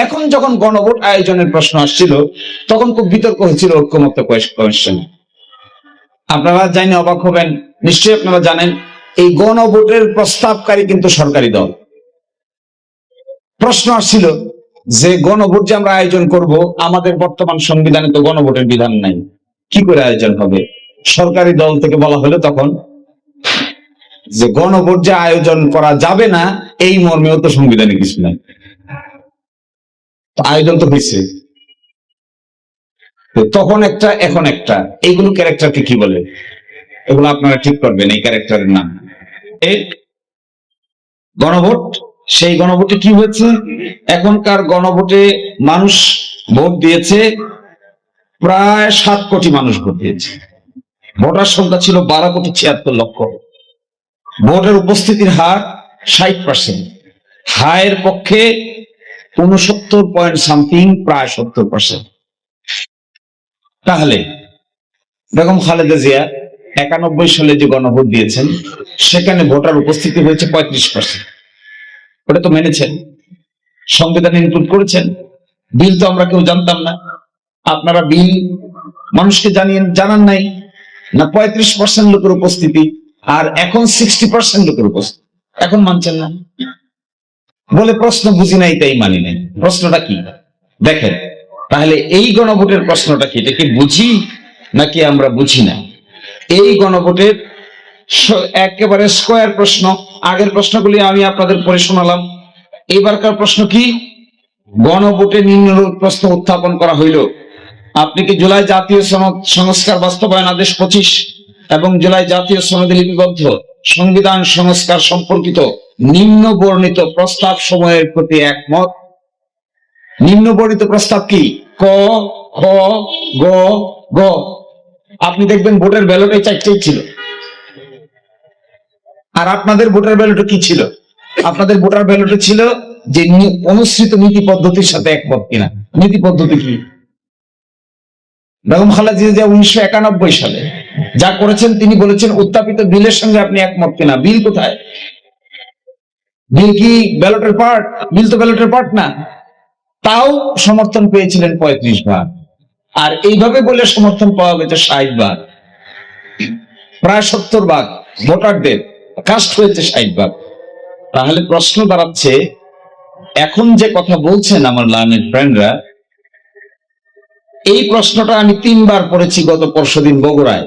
এখন যখন গণভোট আয়োজনের প্রশ্ন আসছিল তখন খুব বিতর্ক হয়েছিল ঐক্যমত্য কমিশন। আপনারা জানি অবাক হবেন, নিশ্চয়ই আপনারা জানেন এই গণভোটের প্রস্তাবকারী কিন্তু সরকারি দল। প্রশ্ন আসছিল যে গণভোট যে আমরা আয়োজন করব, আমাদের বর্তমান সংবিধানে তো গণভোটের বিধান নাই, কি করে আয়োজন হবে? সরকারি দল থেকে বলা হলো তখন যে গণভোট যে আয়োজন করা যাবে না এই মর্মেও তো সংবিধানে কিছু নাই, আয়োজন তো হয়েছে। তখন একটা এখন একটা, এইগুলো ক্যারেক্টারকে কি বলে এগুলো আপনারা ঠিক করবেন। এই ক্যারেক্টারের নাম গণভোট। সেই গণভোটে কি হয়েছে? এখনকার গণভোটে মানুষ ভোট দিয়েছে, প্রায় 7 কোটি মানুষ ভোট দিয়েছে। ভোটার সংখ্যা ছিল 12,76,00,000। ভোটের উপস্থিতির হার 60%। হায়ের পক্ষে 69 পয়েন্ট সামথিং, প্রায় 70%। তাহলে বেগম খালেদা জিয়া 91 সালে যে গণভোট দিয়েছেন সেখানে ভোটার উপস্থিতি হয়েছে 35%। ওটা তো মেনেছেন, সংবিধানে ইনক্লুড করেছেন। বিল তো আমরা কেউ জানতাম না, আপনারা বিল মানুষকে জানান নাই না। 35% লোকের উপস্থিতি, আর এখন 60% লোকের উপস্থিতি, এখন মানছেন না বলে প্রশ্ন বুঝি নাই তাই মানি নাই। প্রশ্নটা কি দেখেন, তাহলে এই গণভোটের প্রশ্নটা কি, এটা কি বুঝি নাকি আমরা বুঝি না? এই গণভোটের একেবারে স্কয়ার প্রশ্ন। আগের প্রশ্নগুলি আমি আপনাদের পড়ে শোনালাম। এবারকার প্রশ্ন কি? গণভোটে নিম্নরূপ প্রশ্ন উত্থাপন করা হইল, আপনি কি জুলাই জাতীয় সনদ সংস্কার বাস্তবায়ন আদেশ 25 এবং জুলাই জাতীয় সনদে লিপিবদ্ধ সংবিধান সংস্কার সম্পর্কিত নিম্ন বর্ণিত প্রস্তাব সময়ের প্রতি একমত? নিম্ন বর্ণিত প্রস্তাব কি? ক, খ, গ, গ। আপনি দেখবেন ভোটের ব্যালটে 4টেই ছিল। আর আপনাদের ভোটার ব্যালটে কি ছিল? আপনাদের ভোটার ব্যালটে ছিল যে অনুসৃত নীতি পদ্ধতির সাথে একমত কিনা। নীতি পদ্ধতি কি? বেগম খালেদা জিয়া 1991 সালে যা করেছেন, তিনি বলেছেন উত্থাপিত বিলের সঙ্গে আপনি একমত কিনা। বিল কোথায়? বিল কি ব্যালটের পার্ট? বিল তো ব্যালটের পার্ট না। তাও সমর্থন পেয়েছিলেন 35 ভাগ, আর এইভাবে বলে সমর্থন পাওয়া গেছে 60 ভাগ। প্রায় 70 ভাগ ভোটারদের কাস্ট হয়েছে 60 ভাগ। তাহলে প্রশ্ন দাঁড়াচ্ছে, এখন যে কথা বলছেন আমার লার্নেড ফ্রেন্ডরা, এই প্রশ্নটা আমি 3 বার পড়েছি গত পরশুদিন বগুড়ায়।